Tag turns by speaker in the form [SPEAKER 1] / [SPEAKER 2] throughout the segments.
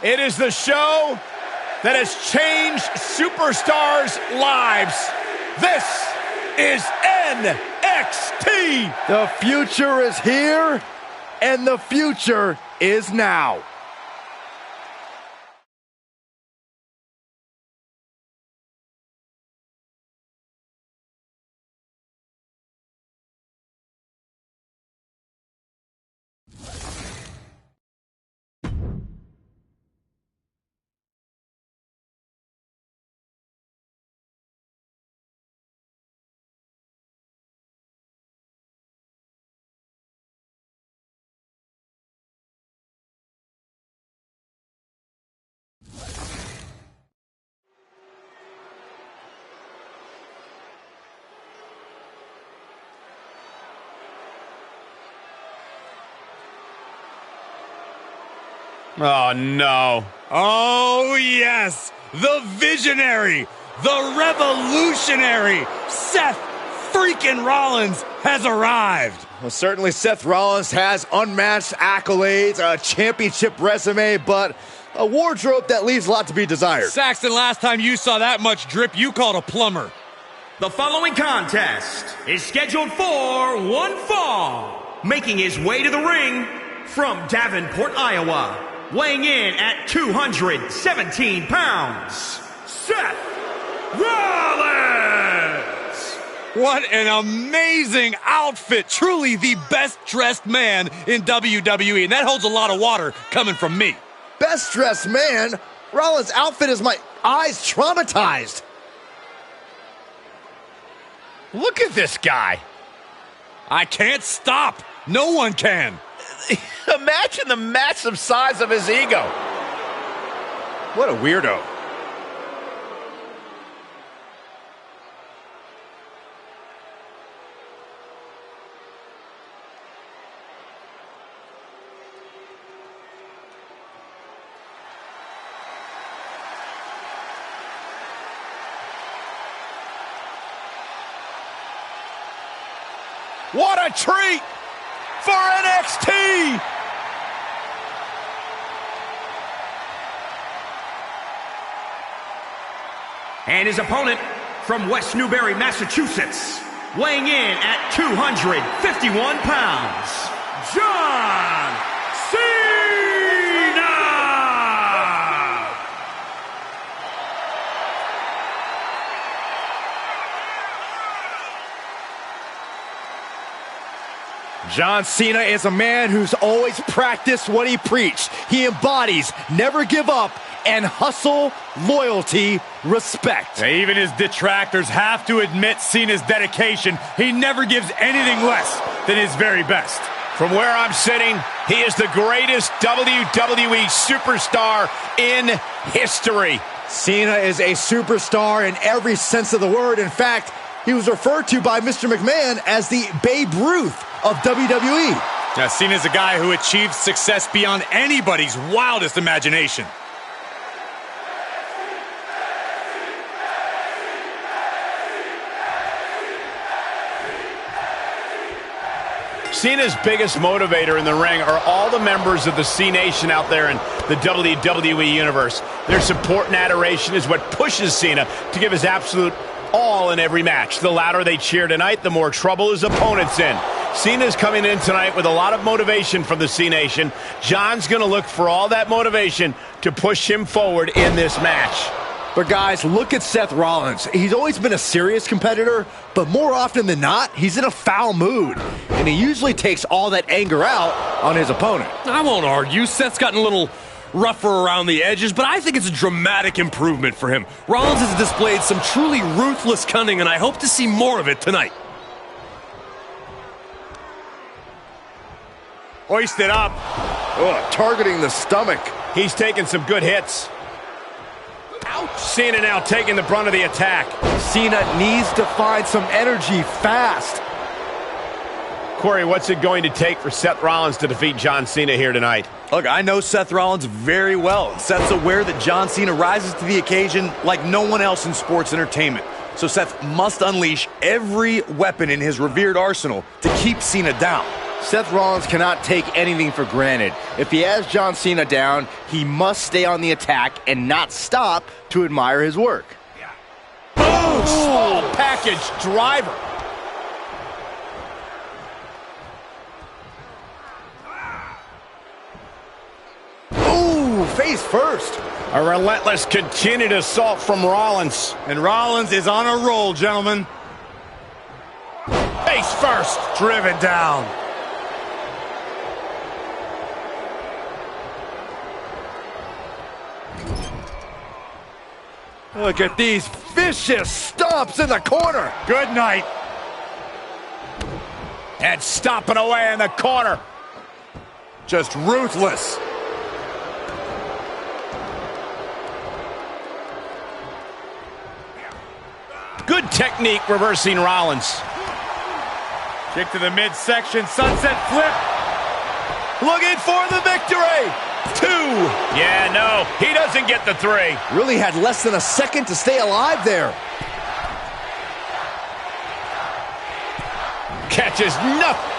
[SPEAKER 1] It is the show that has changed superstars' lives. This is NXT.
[SPEAKER 2] The future is here, and the future is now.
[SPEAKER 1] Oh, no.
[SPEAKER 3] Oh, yes. The visionary, the revolutionary, Seth freaking Rollins has arrived.
[SPEAKER 2] Well, certainly Seth Rollins has unmatched accolades, a championship resume, but a wardrobe that leaves a lot to be desired.
[SPEAKER 3] Saxton, last time you saw that much drip, you called a plumber.
[SPEAKER 4] The following contest is scheduled for one fall. Making his way to the ring from Davenport, Iowa. Weighing in at 217 pounds, Seth Rollins!
[SPEAKER 3] What an amazing outfit. Truly the best dressed man in WWE. And that holds a lot of water coming from me.
[SPEAKER 2] Best dressed man? Rollins' outfit is my eyes traumatized.
[SPEAKER 1] Look at this guy.
[SPEAKER 3] I can't stop. No one can.
[SPEAKER 1] Imagine the massive size of his ego.
[SPEAKER 2] What a weirdo.
[SPEAKER 1] What a treat for NXT!
[SPEAKER 4] And his opponent from West Newbury, Massachusetts, weighing in at 251 pounds, John Cena!
[SPEAKER 2] John Cena is a man who's always practiced what he preached. He embodies never give up and hustle, loyalty, respect.
[SPEAKER 3] Even his detractors have to admit Cena's dedication. He never gives anything less than his very best.
[SPEAKER 1] From where I'm sitting, he is the greatest WWE superstar in history.
[SPEAKER 2] Cena is a superstar in every sense of the word. In fact, he was referred to by Mr. McMahon as the Babe Ruth of WWE.
[SPEAKER 3] Now, Cena's a guy who achieved success beyond anybody's wildest imagination.
[SPEAKER 1] Cena's biggest motivator in the ring are all the members of the C Nation out there in the WWE Universe. Their support and adoration is what pushes Cena to give his absolute all in every match. The louder they cheer tonight, the more trouble his opponent's in. Cena's coming in tonight with a lot of motivation from the C Nation. John's going to look for all that motivation to push him forward in this match.
[SPEAKER 2] But guys, look at Seth Rollins. He's always been a serious competitor, but more often than not, he's in a foul mood. And he usually takes all that anger out on his opponent.
[SPEAKER 5] I won't argue. Seth's gotten a little rougher around the edges, but I think it's a dramatic improvement for him. Rollins has displayed some truly ruthless cunning, and I hope to see more of it tonight.
[SPEAKER 1] Hoisted up.
[SPEAKER 2] Oh, targeting the stomach.
[SPEAKER 1] He's taking some good hits. Ouch. Cena now taking the brunt of the attack.
[SPEAKER 2] Cena needs to find some energy fast.
[SPEAKER 1] Corey, what's it going to take for Seth Rollins to defeat John Cena here tonight?
[SPEAKER 6] Look, I know Seth Rollins very well. Seth's aware that John Cena rises to the occasion like no one else in sports entertainment. So Seth must unleash every weapon in his revered arsenal to keep Cena down.
[SPEAKER 2] Seth Rollins cannot take anything for granted. If he has John Cena down, he must stay on the attack and not stop to admire his work.
[SPEAKER 1] Boom! Small package driver.
[SPEAKER 2] Ooh, face first.
[SPEAKER 1] A relentless continued assault from Rollins.
[SPEAKER 3] And Rollins is on a roll, gentlemen.
[SPEAKER 1] Face first.
[SPEAKER 3] Driven down.
[SPEAKER 2] Look at these vicious stomps in the corner.
[SPEAKER 3] Good night.
[SPEAKER 1] And stomping away in the corner.
[SPEAKER 3] Just ruthless.
[SPEAKER 1] Good technique reversing Rollins.
[SPEAKER 3] Kick to the midsection, sunset flip.
[SPEAKER 1] Looking for the victory. 2. Yeah, no, he doesn't get the 3.
[SPEAKER 2] Really had less than a second to stay alive there.
[SPEAKER 1] Catches nothing.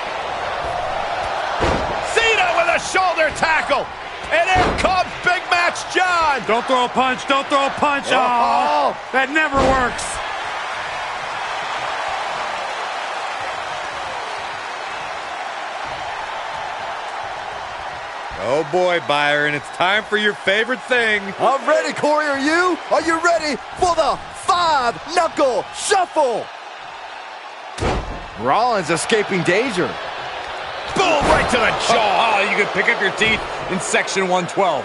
[SPEAKER 1] Cena with a shoulder tackle. And here comes Big Match John.
[SPEAKER 3] Don't throw a punch, don't throw a punch. Oh, that never works. Oh boy, Byron, it's time for your favorite thing.
[SPEAKER 2] I'm ready, Corey. Are you? Are you ready for the 5-knuckle shuffle? Rollins escaping danger.
[SPEAKER 1] Boom, right to the jaw.
[SPEAKER 3] Oh, you can pick up your teeth in section 112.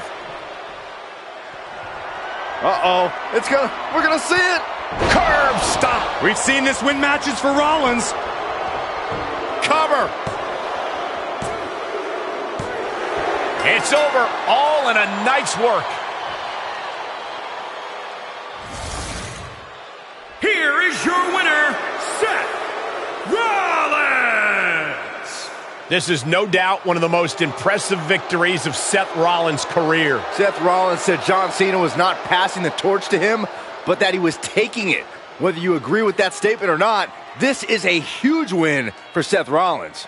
[SPEAKER 2] Uh-oh. We're gonna see it.
[SPEAKER 1] Curb stop.
[SPEAKER 3] We've seen this win matches for Rollins.
[SPEAKER 1] Cover. It's over, all in a night's work.
[SPEAKER 4] Here is your winner, Seth Rollins.
[SPEAKER 1] This is no doubt one of the most impressive victories of Seth Rollins' career.
[SPEAKER 2] Seth Rollins said John Cena was not passing the torch to him, but that he was taking it. Whether you agree with that statement or not, this is a huge win for Seth Rollins.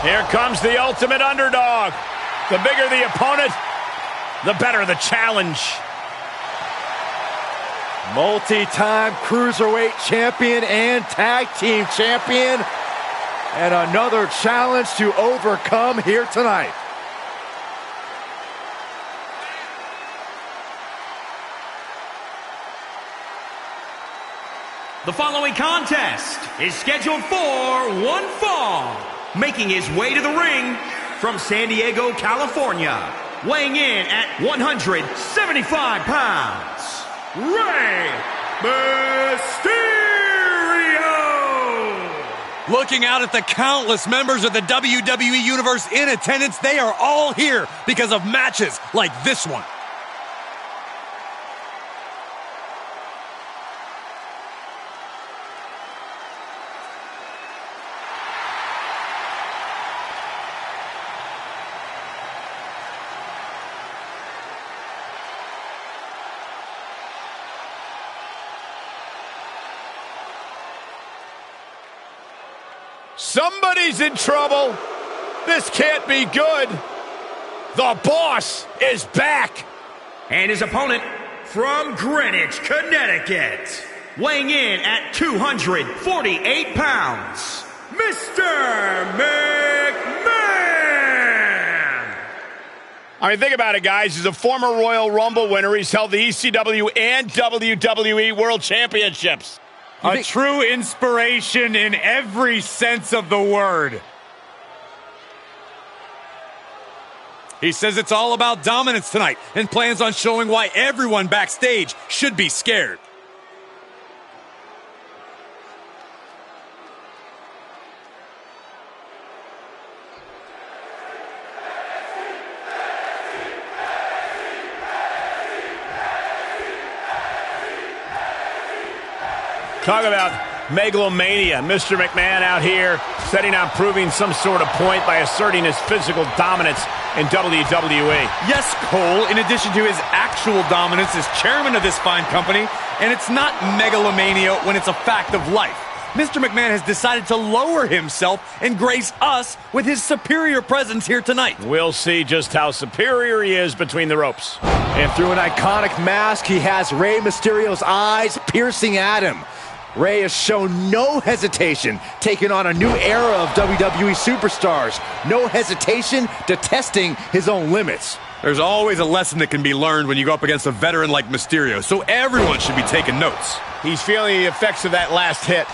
[SPEAKER 1] Here comes the ultimate underdog. The bigger the opponent, the better the challenge.
[SPEAKER 2] Multi-time Cruiserweight champion and tag team champion. And another challenge to overcome here tonight.
[SPEAKER 4] The following contest is scheduled for one fall. Making his way to the ring from San Diego, California, weighing in at 175 pounds, Rey Mysterio!
[SPEAKER 3] Looking out at the countless members of the WWE Universe in attendance, they are all here because of matches like this one.
[SPEAKER 1] Somebody's in trouble. This can't be good. The boss is back.
[SPEAKER 4] And his opponent from Greenwich, Connecticut, weighing in at 248 pounds, Mr. McMahon.
[SPEAKER 1] I mean, think about it, guys. He's a former Royal Rumble winner. He's held the ECW and WWE World Championships.
[SPEAKER 3] A true inspiration in every sense of the word. He says it's all about dominance tonight and plans on showing why everyone backstage should be scared.
[SPEAKER 1] Talk about megalomania. Mr. McMahon out here setting on proving some sort of point by asserting his physical dominance in WWE.
[SPEAKER 3] Yes, Cole, in addition to his actual dominance as chairman of this fine company, and it's not megalomania when it's a fact of life. Mr. McMahon has decided to lower himself and grace us with his superior presence here tonight.
[SPEAKER 1] We'll see just how superior he is between the ropes.
[SPEAKER 2] And through an iconic mask, he has Rey Mysterio's eyes piercing at him. Rey has shown no hesitation taking on a new era of WWE superstars. No hesitation to testing his own limits.
[SPEAKER 3] There's always a lesson that can be learned when you go up against a veteran like Mysterio, so everyone should be taking notes.
[SPEAKER 1] He's feeling the effects of that last hit.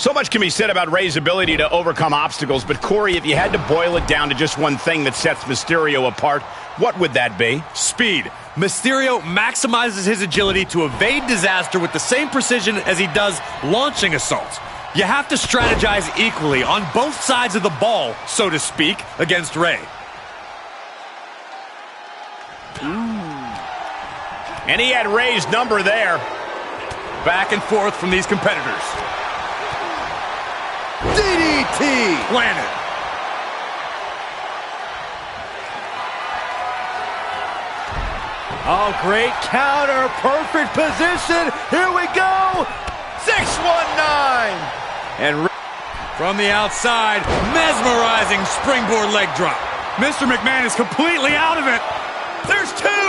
[SPEAKER 1] So much can be said about Rey's ability to overcome obstacles, but Corey, if you had to boil it down to just one thing that sets Mysterio apart, what would that be?
[SPEAKER 3] Speed. Mysterio maximizes his agility to evade disaster with the same precision as he does launching assaults. You have to strategize equally on both sides of the ball, so to speak, against Rey.
[SPEAKER 1] And he had Rey's number there.
[SPEAKER 3] Back and forth from these competitors.
[SPEAKER 2] DDT!
[SPEAKER 3] Planted.
[SPEAKER 2] Oh, great counter. Perfect position. Here we go. 619. And
[SPEAKER 3] from the outside, mesmerizing springboard leg drop. Mr. McMahon is completely out of it.
[SPEAKER 1] There's two.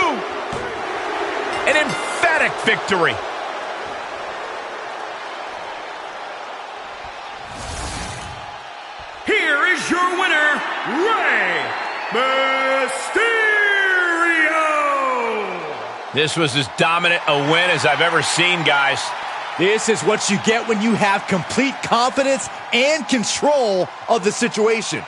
[SPEAKER 1] An emphatic victory.
[SPEAKER 4] Here is your winner, Rey Mysterio.
[SPEAKER 1] This was as dominant a win as I've ever seen, guys.
[SPEAKER 2] this is what you get when you have complete confidence and control of the situation.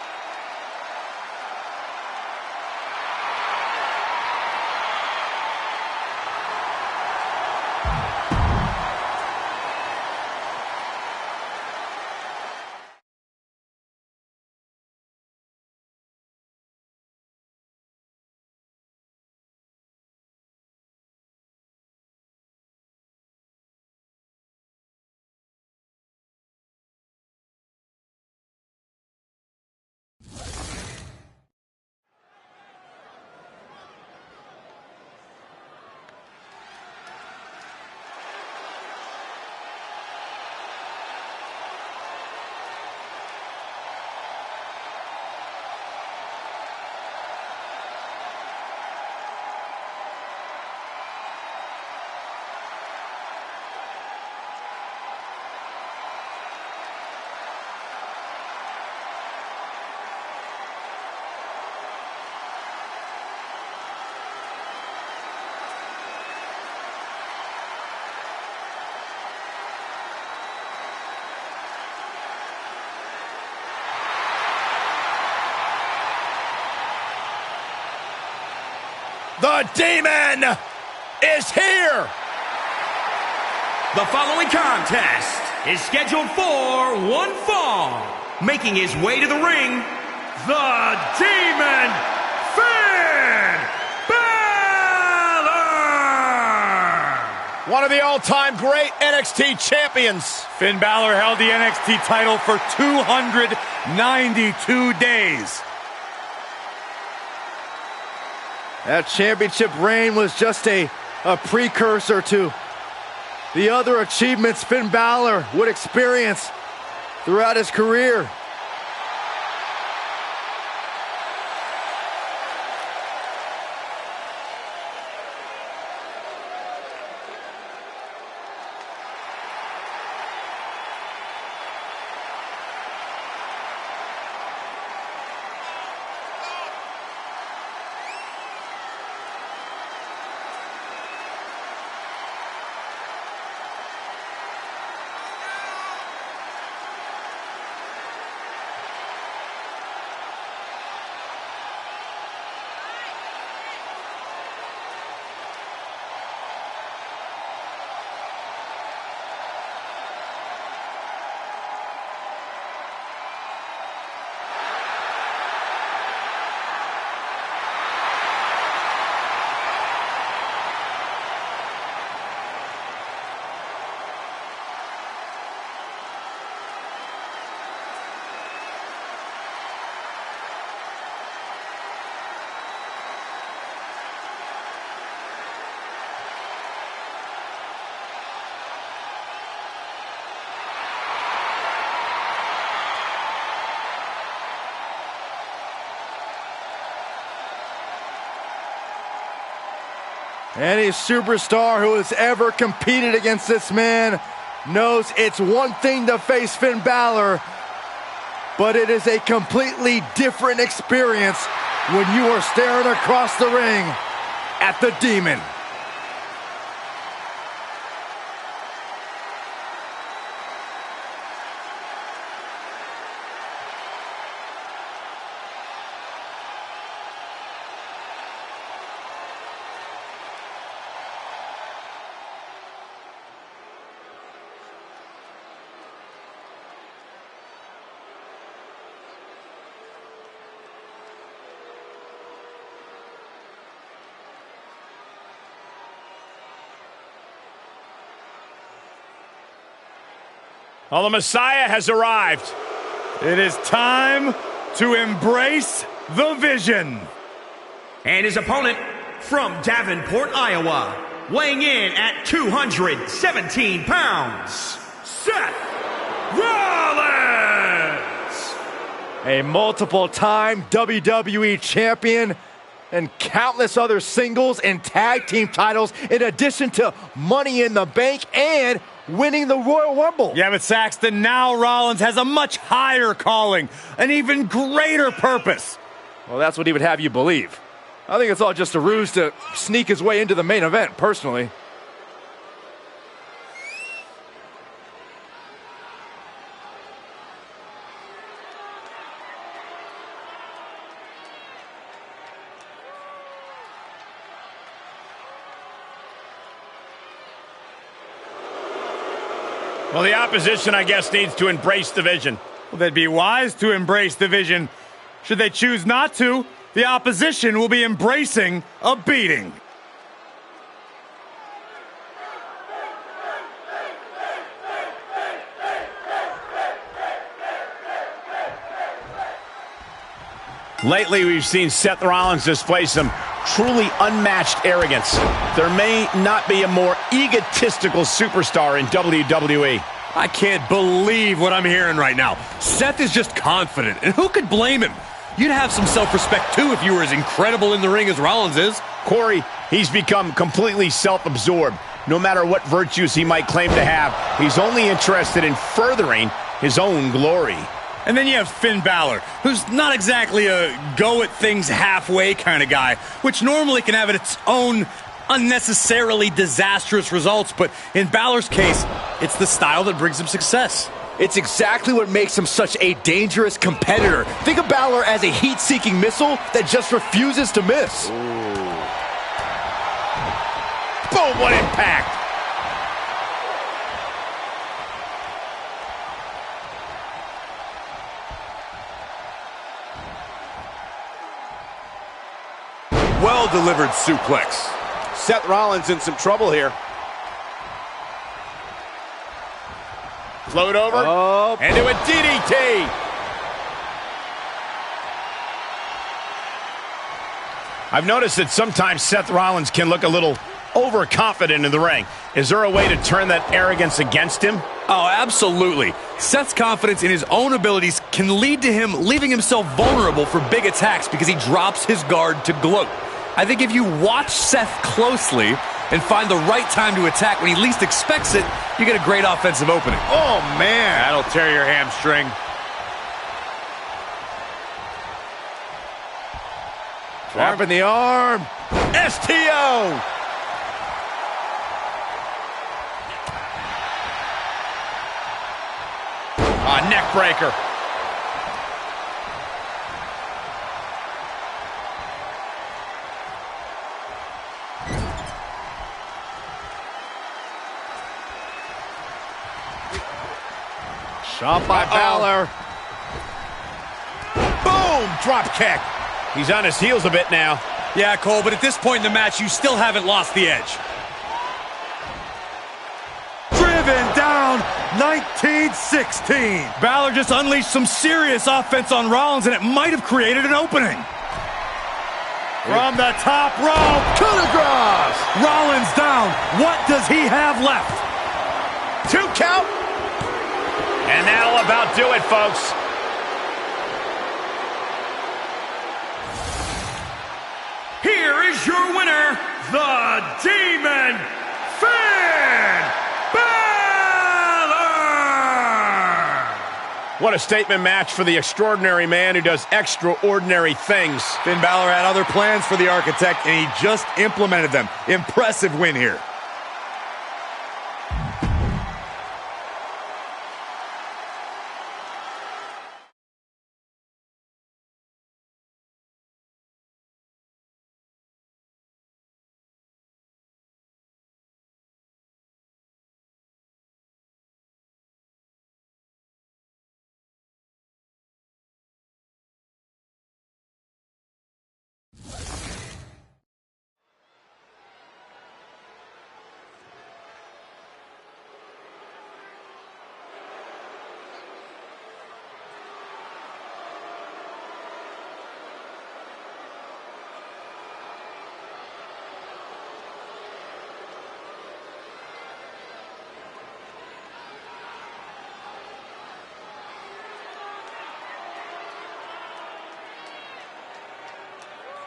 [SPEAKER 1] The Demon is here!
[SPEAKER 4] The following contest is scheduled for one fall. Making his way to the ring, the Demon Finn Balor!
[SPEAKER 1] One of the all-time great NXT champions.
[SPEAKER 3] Finn Balor held the NXT title for 292 days.
[SPEAKER 2] That championship reign was just a precursor to the other achievements Finn Balor would experience throughout his career. Any superstar who has ever competed against this man knows it's one thing to face Finn Balor, but it is a completely different experience when you are staring across the ring at the Demon.
[SPEAKER 1] Well, the Messiah has arrived.
[SPEAKER 3] It is time to embrace the vision.
[SPEAKER 4] And his opponent from Davenport, Iowa, weighing in at 217 pounds, Seth Rollins!
[SPEAKER 2] A multiple-time WWE champion and countless other singles and tag team titles in addition to Money in the Bank and winning the Royal Rumble.
[SPEAKER 3] Yeah, but Saxton, now Rollins has a much higher calling, an even greater purpose.
[SPEAKER 2] Well, that's what he would have you believe. I think it's all just a ruse to sneak his way into the main event, personally.
[SPEAKER 1] Well, the opposition, I guess, needs to embrace the vision.
[SPEAKER 3] Well, they'd be wise to embrace the vision. Should they choose not to, the opposition will be embracing a beating.
[SPEAKER 1] Lately, we've seen Seth Rollins display some truly unmatched arrogance. There may not be a more egotistical superstar in WWE.
[SPEAKER 5] I can't believe what I'm hearing right now. Seth is just confident, and who could blame him? You'd have some self-respect, too, if you were as incredible in the ring as Rollins is.
[SPEAKER 1] Corey, he's become completely self-absorbed. No matter what virtues he might claim to have, he's only interested in furthering his own glory.
[SPEAKER 3] And then you have Finn Balor, who's not exactly a go-at-things-halfway kind of guy, which normally can have its own unnecessarily disastrous results, but in Balor's case, it's the style that brings him success.
[SPEAKER 2] It's exactly what makes him such a dangerous competitor. Think of Balor as a heat-seeking missile that just refuses to miss.
[SPEAKER 1] Boom, what impact!
[SPEAKER 6] Well-delivered suplex.
[SPEAKER 1] Seth Rollins in some trouble here. Float over, and to a DDT. I've noticed that sometimes Seth Rollins can look a little overconfident in the ring. Is there a way to turn that arrogance against him?
[SPEAKER 5] Oh, absolutely. Seth's confidence in his own abilities can lead to him leaving himself vulnerable for big attacks because he drops his guard to gloat. I think if you watch Seth closely and find the right time to attack when he least expects it, you get a great offensive opening.
[SPEAKER 6] Oh, man. That'll tear your hamstring.
[SPEAKER 2] Dropping the arm.
[SPEAKER 1] STO! Neck breaker.
[SPEAKER 2] Shot by Balor.
[SPEAKER 1] Boom! Drop kick. He's on his heels a bit now.
[SPEAKER 3] Yeah, Cole, but at this point in the match, you still haven't lost the edge. Driven down, 1916. Balor just unleashed some serious offense on Rollins, and it might have created an opening. From the top rope.
[SPEAKER 2] Coup de grace.
[SPEAKER 3] Rollins down. What does he have left?
[SPEAKER 1] 2 count. And that'll about do it, folks.
[SPEAKER 4] Here is your winner, the Demon Finn Balor!
[SPEAKER 1] What a statement match for the extraordinary man who does extraordinary things.
[SPEAKER 6] Finn Balor had other plans for the Architect, and he just implemented them. Impressive win here.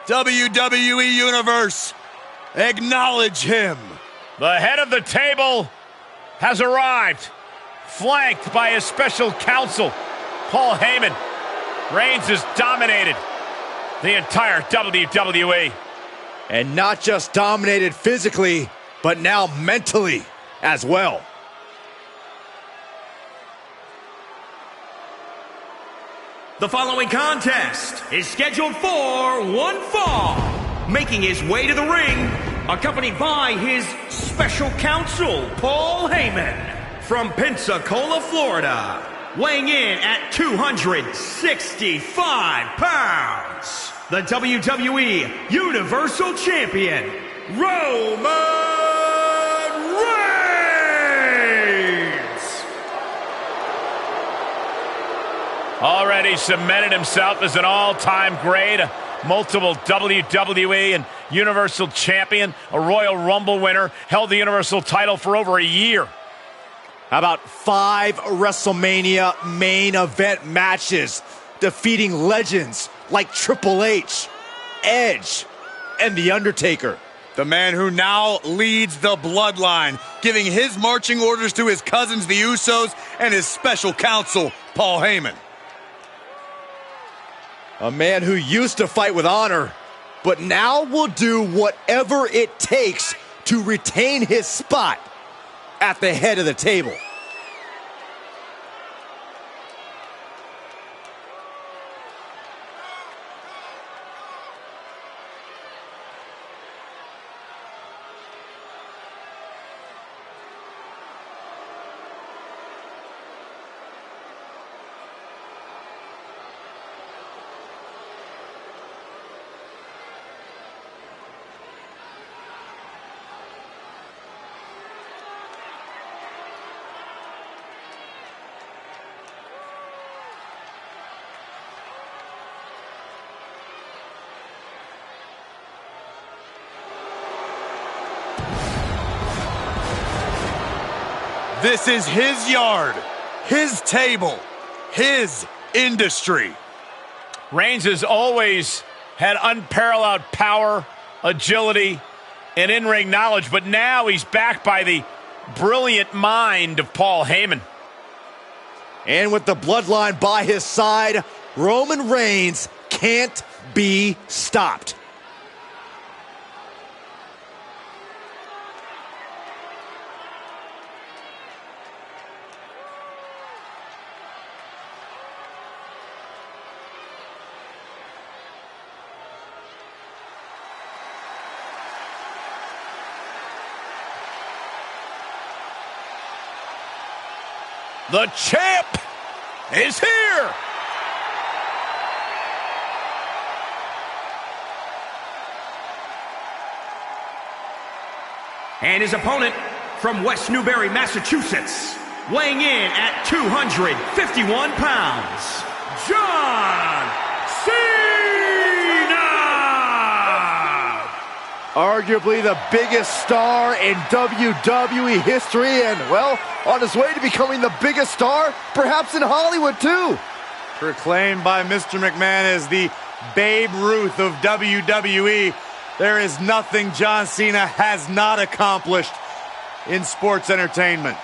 [SPEAKER 6] WWE Universe, acknowledge him.
[SPEAKER 1] The head of the table has arrived, flanked by his special counsel, Paul Heyman. Reigns has dominated the entire WWE.
[SPEAKER 2] And not just dominated physically, but now mentally as well.
[SPEAKER 4] The following contest is scheduled for one fall. Making his way to the ring, accompanied by his special counsel, Paul Heyman. From Pensacola, Florida, weighing in at 265 pounds, the WWE Universal Champion, Roman
[SPEAKER 1] Already cemented himself as an all-time great, a multiple WWE and Universal Champion, a Royal Rumble winner, held the Universal title for over a year.
[SPEAKER 2] How about 5 WrestleMania main event matches, defeating legends like Triple H, Edge, and The Undertaker.
[SPEAKER 6] The man who now leads the bloodline, giving his marching orders to his cousins, the Usos, and his special counsel, Paul Heyman.
[SPEAKER 2] A man who used to fight with honor, but now will do whatever it takes to retain his spot at the head of the table.
[SPEAKER 6] This is his yard, his table, his industry.
[SPEAKER 1] Reigns has always had unparalleled power, agility, and in-ring knowledge, but now he's backed by the brilliant mind of Paul Heyman.
[SPEAKER 2] And with the bloodline by his side, Roman Reigns can't be stopped.
[SPEAKER 1] The champ is here!
[SPEAKER 4] And his opponent from West Newbury, Massachusetts, weighing in at 251 pounds, John Cena!
[SPEAKER 2] Arguably the biggest star in WWE history, and, well, on his way to becoming the biggest star, perhaps in Hollywood, too.
[SPEAKER 6] Proclaimed by Mr. McMahon as the Babe Ruth of WWE, There is nothing John Cena has not accomplished in sports entertainment.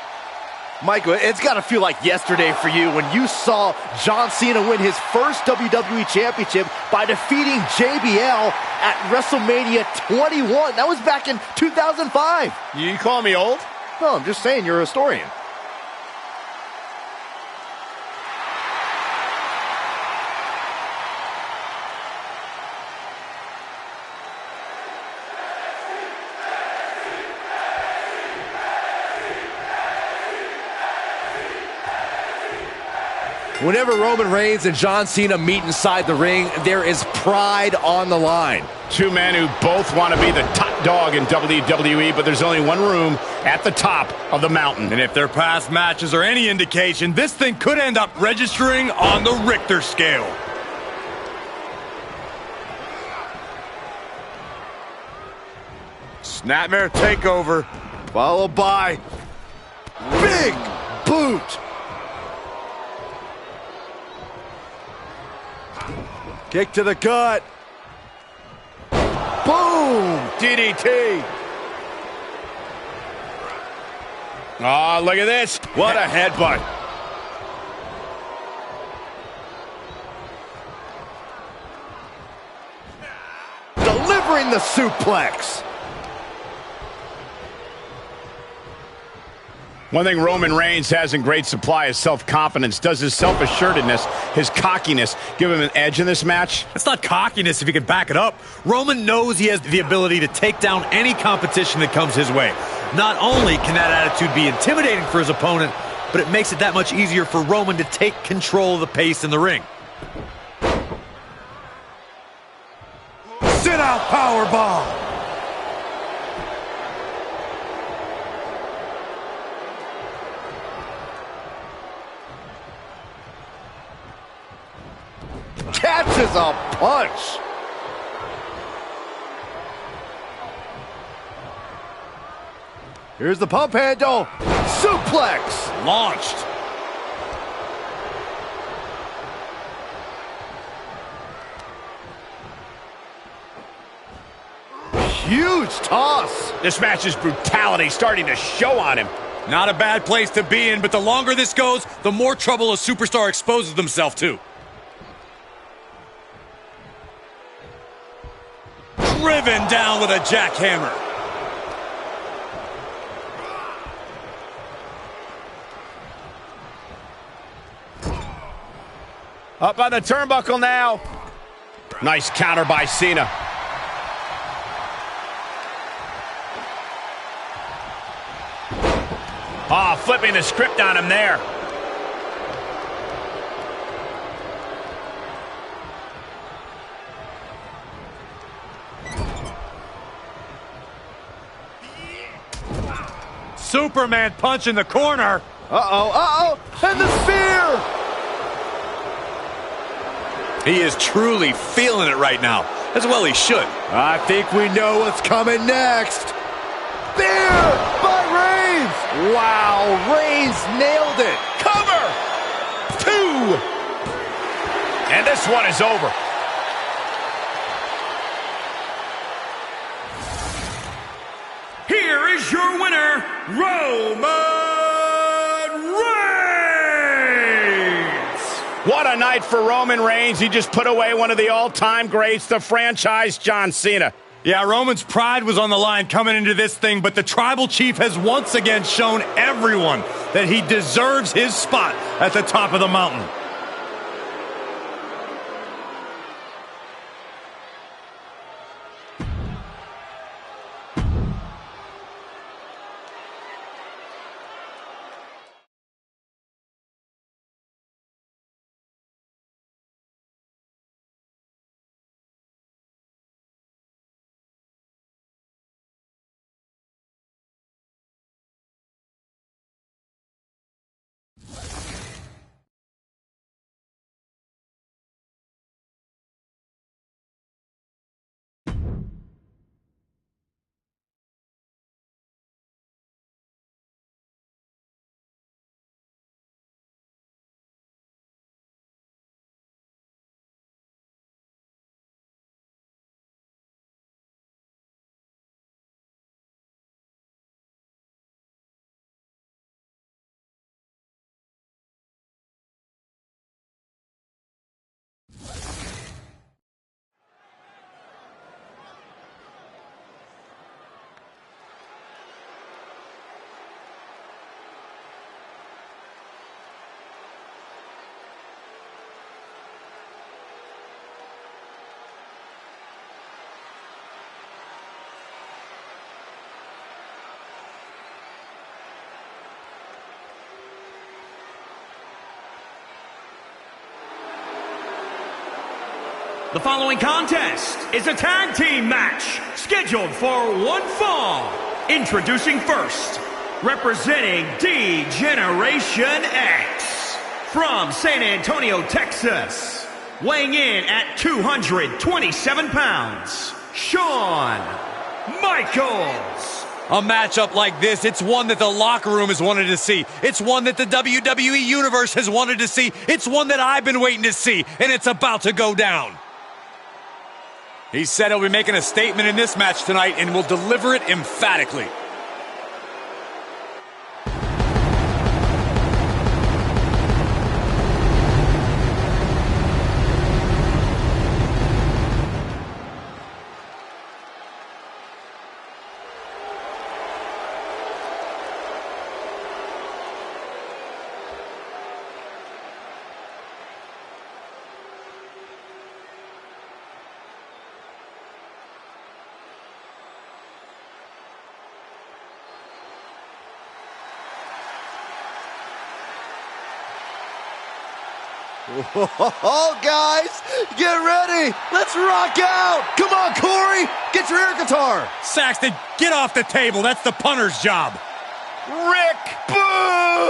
[SPEAKER 2] Michael, it's got to feel like yesterday for you when you saw John Cena win his first WWE Championship by defeating JBL at WrestleMania 21. That was back in 2005.
[SPEAKER 1] You call me old?
[SPEAKER 2] No, I'm just saying you're a historian. Whenever Roman Reigns and John Cena meet inside the ring, there is pride on the line.
[SPEAKER 1] Two men who both want to be the top dog in WWE, but there's only one room at the top of the mountain.
[SPEAKER 3] And if their past matches are any indication, this thing could end up registering on the Richter scale.
[SPEAKER 6] Snapmare takeover, followed by
[SPEAKER 2] Big boot. Kick to the gut. Boom! DDT.
[SPEAKER 1] Oh, look at this.
[SPEAKER 6] what a headbutt.
[SPEAKER 2] Delivering the suplex.
[SPEAKER 1] One thing Roman Reigns has in great supply is self-confidence. Does his self-assuredness, his cockiness, give him an edge in this match?
[SPEAKER 3] It's not cockiness if he can back it up. Roman knows he has the ability to take down any competition that comes his way. Not only can that attitude be intimidating for his opponent, but it makes it that much easier for Roman to take control of the pace in the ring.
[SPEAKER 6] Sit-out powerbomb.
[SPEAKER 2] Catches a punch. Here's the pump handle. Suplex.
[SPEAKER 3] Launched.
[SPEAKER 2] Huge toss.
[SPEAKER 1] This match's brutality starting to show on him.
[SPEAKER 3] Not a bad place to be in, but the longer this goes, the more trouble a superstar exposes themselves to. Driven down with a jackhammer.
[SPEAKER 1] Up on the turnbuckle now. Nice counter by Cena. Ah, flipping the script on him there.
[SPEAKER 3] Superman punch in the corner.
[SPEAKER 2] And the spear.
[SPEAKER 3] He is truly feeling it right now. As well he should.
[SPEAKER 2] I think we know what's coming next. Spear by Reigns. Wow, Reigns nailed it.
[SPEAKER 1] Cover! 2! And this one is over.
[SPEAKER 4] Here is your winner, Roman Reigns!
[SPEAKER 1] What a night for Roman Reigns. He just put away one of the all-time greats, the franchise John Cena.
[SPEAKER 3] Yeah, Roman's pride was on the line coming into this thing, but the Tribal Chief has once again shown everyone that he deserves his spot at the top of the mountain.
[SPEAKER 4] The following contest is a tag team match scheduled for one fall. Introducing first, representing D-Generation X, from San Antonio, Texas, weighing in at 227 pounds, Shawn Michaels.
[SPEAKER 3] A matchup like this, it's one that the locker room has wanted to see. It's one that the WWE Universe has wanted to see. It's one that I've been waiting to see, and it's about to go down. He said he'll be making a statement in this match tonight and will deliver it emphatically.
[SPEAKER 2] Oh, guys, get ready. Let's rock out. Come on, Corey. Get your air guitar.
[SPEAKER 3] Saxton, get off the table. That's the punter's job.
[SPEAKER 1] Rick Boogs!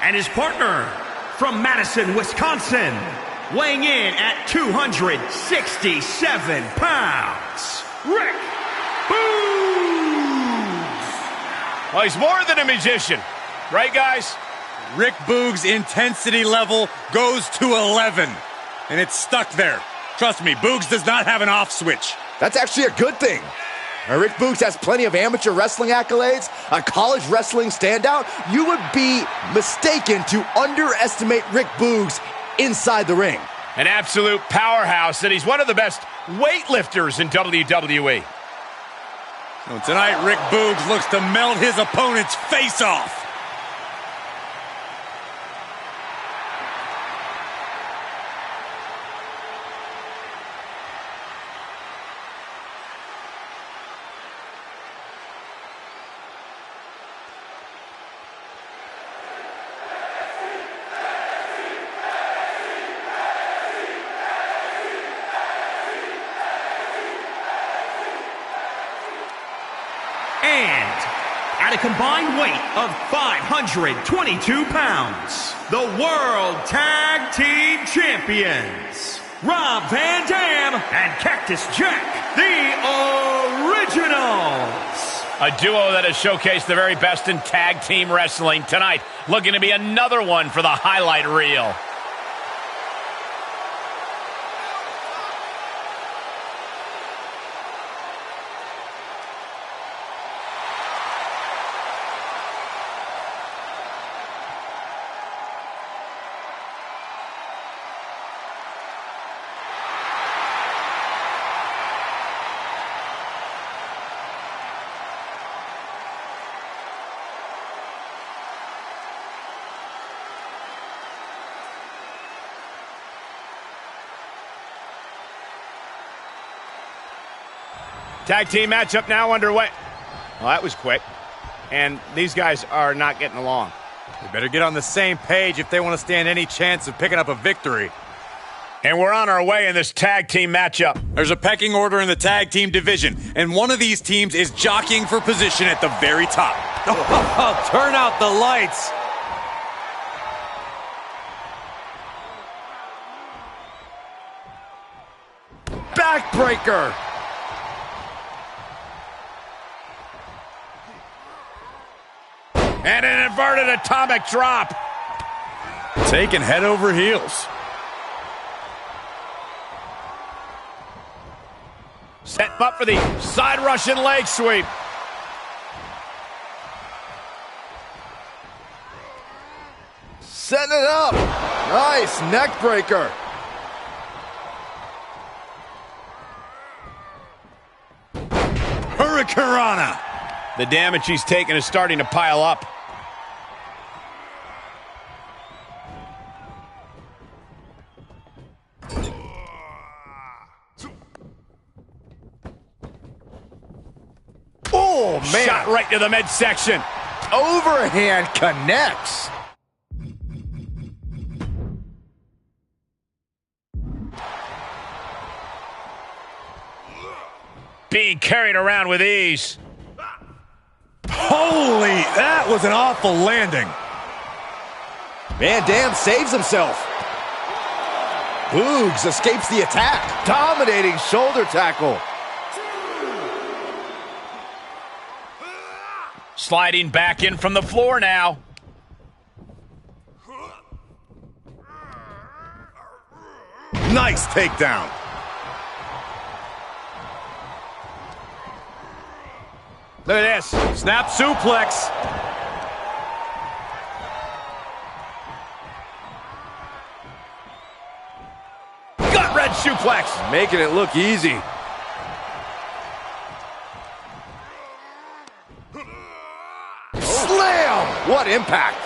[SPEAKER 4] And his partner from Madison, Wisconsin, weighing in at 267 pounds, Rick Boogs!
[SPEAKER 1] Well, he's more than a musician. Right, guys?
[SPEAKER 3] Rick Boogs' intensity level goes to 11. And it's stuck there. Trust me, Boogs does not have an off switch.
[SPEAKER 2] That's actually a good thing. Rick Boogs has plenty of amateur wrestling accolades, a college wrestling standout. You would be mistaken to underestimate Rick Boogs inside the ring.
[SPEAKER 1] An absolute powerhouse, and he's one of the best weightlifters in WWE.
[SPEAKER 3] Well, tonight, Rick Boogs looks to melt his opponent's face off.
[SPEAKER 4] And at a combined weight of 522 pounds, the World Tag Team Champions, Rob Van Dam and Cactus Jack, the Originals.
[SPEAKER 1] A duo that has showcased the very best in tag team wrestling tonight. Looking to be another one for the highlight reel. Tag team matchup now underway. Well, that was quick. And these guys are not getting along.
[SPEAKER 3] They better get on the same page if they want to stand any chance of picking up a victory.
[SPEAKER 1] And we're on our way in this tag team matchup.
[SPEAKER 3] There's a pecking order in the tag team division, and one of these teams is jockeying for position at the very top. Turn out the lights.
[SPEAKER 2] Backbreaker.
[SPEAKER 1] And an inverted atomic drop.
[SPEAKER 3] Taken head over heels.
[SPEAKER 1] Set him up for the side Russian leg sweep.
[SPEAKER 2] Setting it up. Nice neck breaker.
[SPEAKER 3] Hurricanrana.
[SPEAKER 1] The damage he's taken is starting to pile up.
[SPEAKER 2] Oh, man.
[SPEAKER 1] Shot right to the midsection.
[SPEAKER 2] Overhand connects.
[SPEAKER 1] carried around with ease.
[SPEAKER 6] Holy, that was an awful landing.
[SPEAKER 2] Van Dam saves himself. Boogs escapes the attack. Dominating shoulder tackle.
[SPEAKER 1] Sliding back in from the floor now.
[SPEAKER 6] Nice takedown.
[SPEAKER 1] Look at this.
[SPEAKER 3] Snap suplex.
[SPEAKER 1] Gut wrench suplex.
[SPEAKER 2] Making it look easy. Slam! What impact!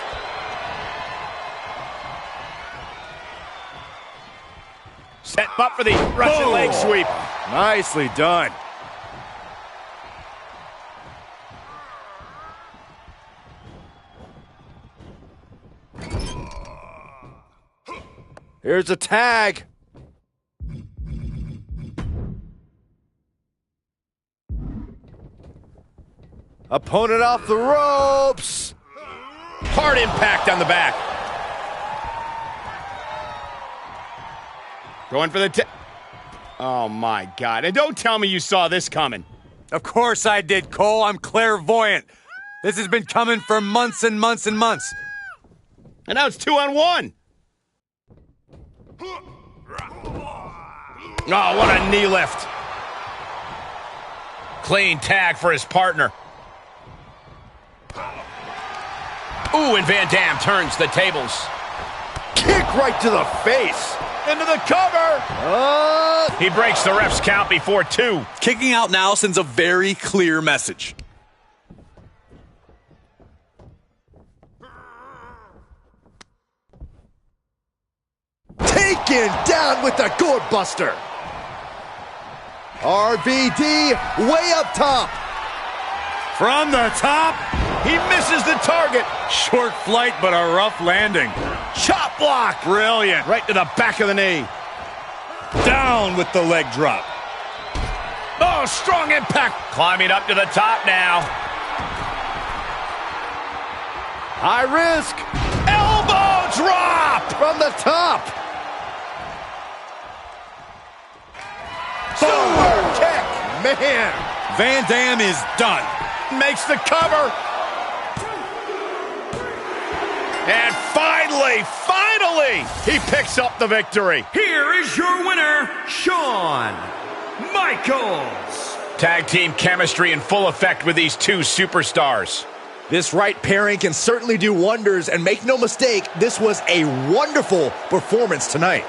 [SPEAKER 1] Set up for the Russian leg sweep.
[SPEAKER 2] Nicely done. Here's a tag. Opponent off the ropes.
[SPEAKER 1] Hard impact on the back. Going for the oh my God. And don't tell me you saw this coming.
[SPEAKER 3] Of course I did, Cole. I'm clairvoyant. This has been coming for months and months and months.
[SPEAKER 1] And now it's 2-on-1. Oh, what a knee lift. Clean tag for his partner. Ooh, and Van Dam turns the tables.
[SPEAKER 2] Kick right to the face.
[SPEAKER 1] Into the cover. He breaks the ref's count before 2.
[SPEAKER 5] Kicking out now sends a very clear message.
[SPEAKER 2] Taken down with the gourd buster. RVD way up top.
[SPEAKER 6] From the top.
[SPEAKER 1] He misses the target.
[SPEAKER 6] Short flight, but a rough landing.
[SPEAKER 1] Chop block.
[SPEAKER 6] Brilliant.
[SPEAKER 1] Right to the back of the knee.
[SPEAKER 6] Down with the leg drop.
[SPEAKER 1] Oh, strong impact. Climbing up to the top now.
[SPEAKER 2] High risk.
[SPEAKER 1] Elbow drop.
[SPEAKER 2] From the top.
[SPEAKER 1] Super kick.
[SPEAKER 2] Man.
[SPEAKER 6] Van Dam is done.
[SPEAKER 1] Makes the cover. And finally, he picks up the victory.
[SPEAKER 4] Here is your winner, Shawn Michaels.
[SPEAKER 1] Tag team chemistry in full effect with these two superstars.
[SPEAKER 2] This right pairing can certainly do wonders, and make no mistake, this was a wonderful performance tonight.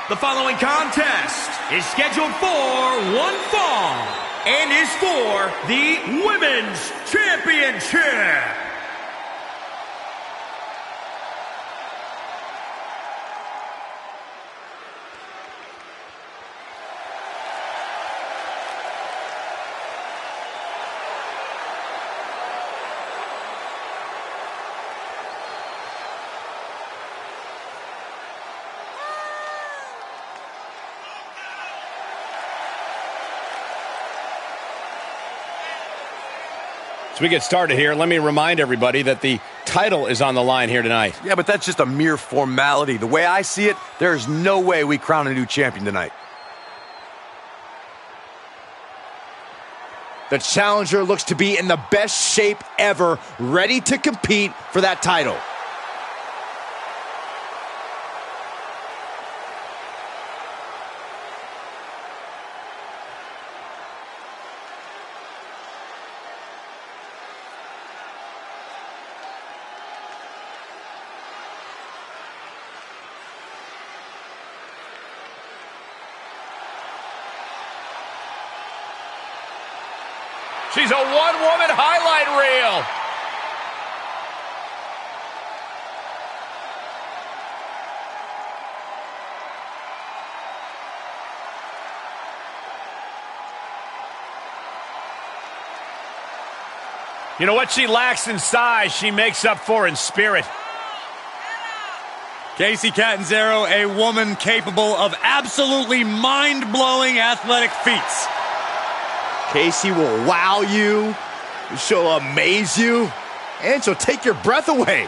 [SPEAKER 4] The following contest is scheduled for one fall and is for the Women's Championship.
[SPEAKER 1] As we get started here, let me remind everybody that the title is on the line here tonight.
[SPEAKER 2] Yeah, but that's just a mere formality. The way I see it, there's no way we crown a new champion tonight. The challenger looks to be in the best shape ever, ready to compete for that title.
[SPEAKER 1] She's a one-woman highlight reel. You know what she lacks in size, she makes up for in spirit.
[SPEAKER 3] Kacy Catanzaro, a woman capable of absolutely mind-blowing athletic feats.
[SPEAKER 2] Kacy will wow you, she'll amaze you, and she'll take your breath away.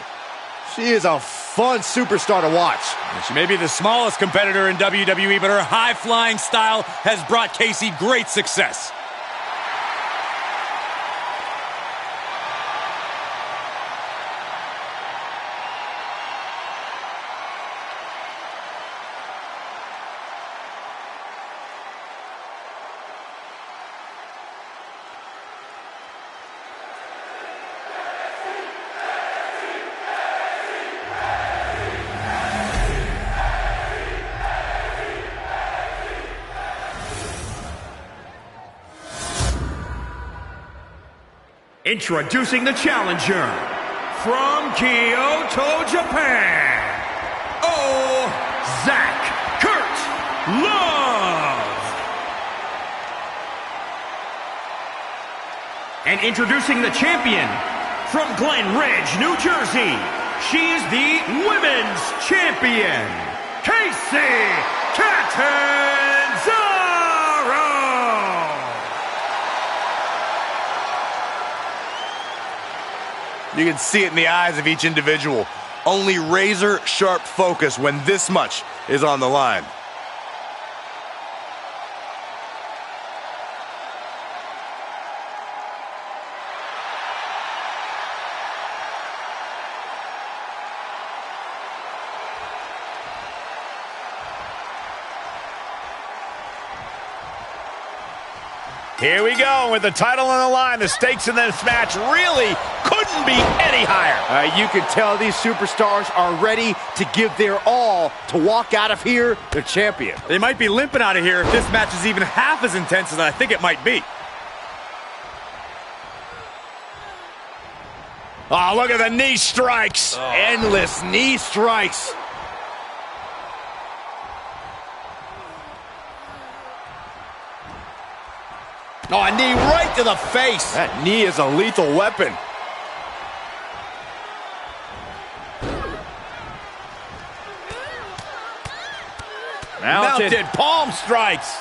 [SPEAKER 2] She is a fun superstar to watch.
[SPEAKER 3] She may be the smallest competitor in WWE, but her high-flying style has brought Kacy great success.
[SPEAKER 4] Introducing the challenger from Kyoto, Japan, Kurt Love. And introducing the champion from Glen Ridge, New Jersey, she's the women's champion, Kacy Catanzaro.
[SPEAKER 2] You can see it in the eyes of each individual. Only razor-sharp focus when this much is on the line.
[SPEAKER 1] Here we go, with the title on the line. The stakes in this match really couldn't be any higher.
[SPEAKER 2] You can tell these superstars are ready to give their all to walk out of here the champion.
[SPEAKER 3] They might be limping out of here if this match is even half as intense as I think it might be.
[SPEAKER 1] Oh, look at the knee strikes.
[SPEAKER 2] Oh. Endless knee strikes.
[SPEAKER 1] Oh, a knee right to the face.
[SPEAKER 2] That knee is a lethal weapon.
[SPEAKER 1] Mounted palm strikes.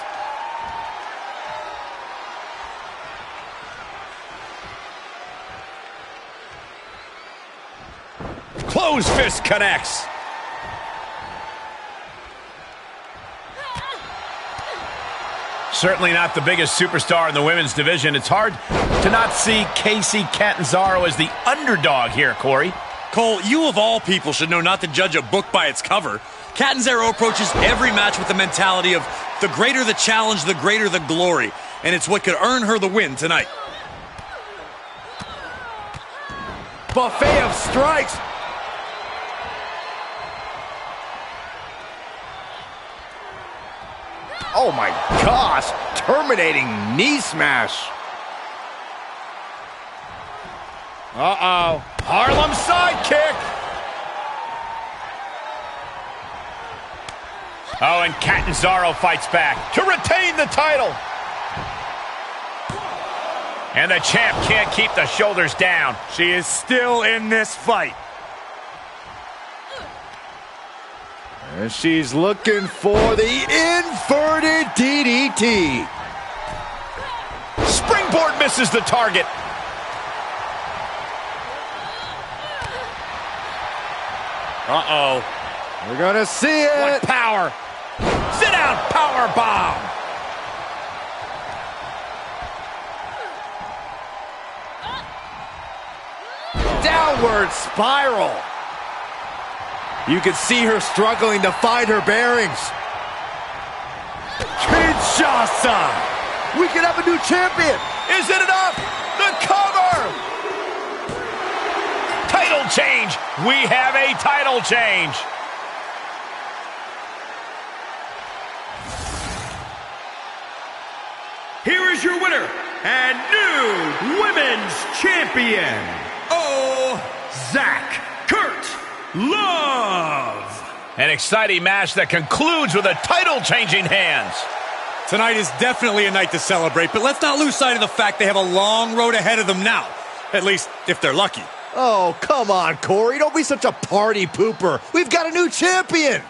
[SPEAKER 1] Closed fist connects. Certainly not the biggest superstar in the women's division. It's hard to not see Kacy Catanzaro as the underdog here, Corey.
[SPEAKER 3] Cole, you of all people should know not to judge a book by its cover. Catanzaro approaches every match with the mentality of the greater the challenge, the greater the glory. And it's what could earn her the win tonight.
[SPEAKER 2] Buffet of strikes. Oh my gosh, terminating knee smash.
[SPEAKER 1] Uh-oh. Harlem sidekick. Oh, and Catanzaro fights back to retain the title. And the champ can't keep the shoulders down.
[SPEAKER 3] She is still in this fight.
[SPEAKER 2] And she's looking for the inverted DDT.
[SPEAKER 1] Springboard misses the target.
[SPEAKER 3] Uh-oh.
[SPEAKER 2] We're gonna see it.
[SPEAKER 1] What power. Sit down power bomb.
[SPEAKER 2] Downward spiral. You can see her struggling to find her bearings. Kinshasa. We could have a new champion.
[SPEAKER 1] Is it enough? The cover. Title change. We have a title change.
[SPEAKER 4] Here is your winner and new Women's Champion, Zach Kurt Love.
[SPEAKER 1] An exciting match that concludes with a title-changing hands.
[SPEAKER 6] Tonight is definitely a night to celebrate, but let's not lose sight of the fact they have a long road ahead of them now. At least, if they're lucky.
[SPEAKER 2] Oh, come on, Corey. Don't be such a party pooper. We've got a new champion.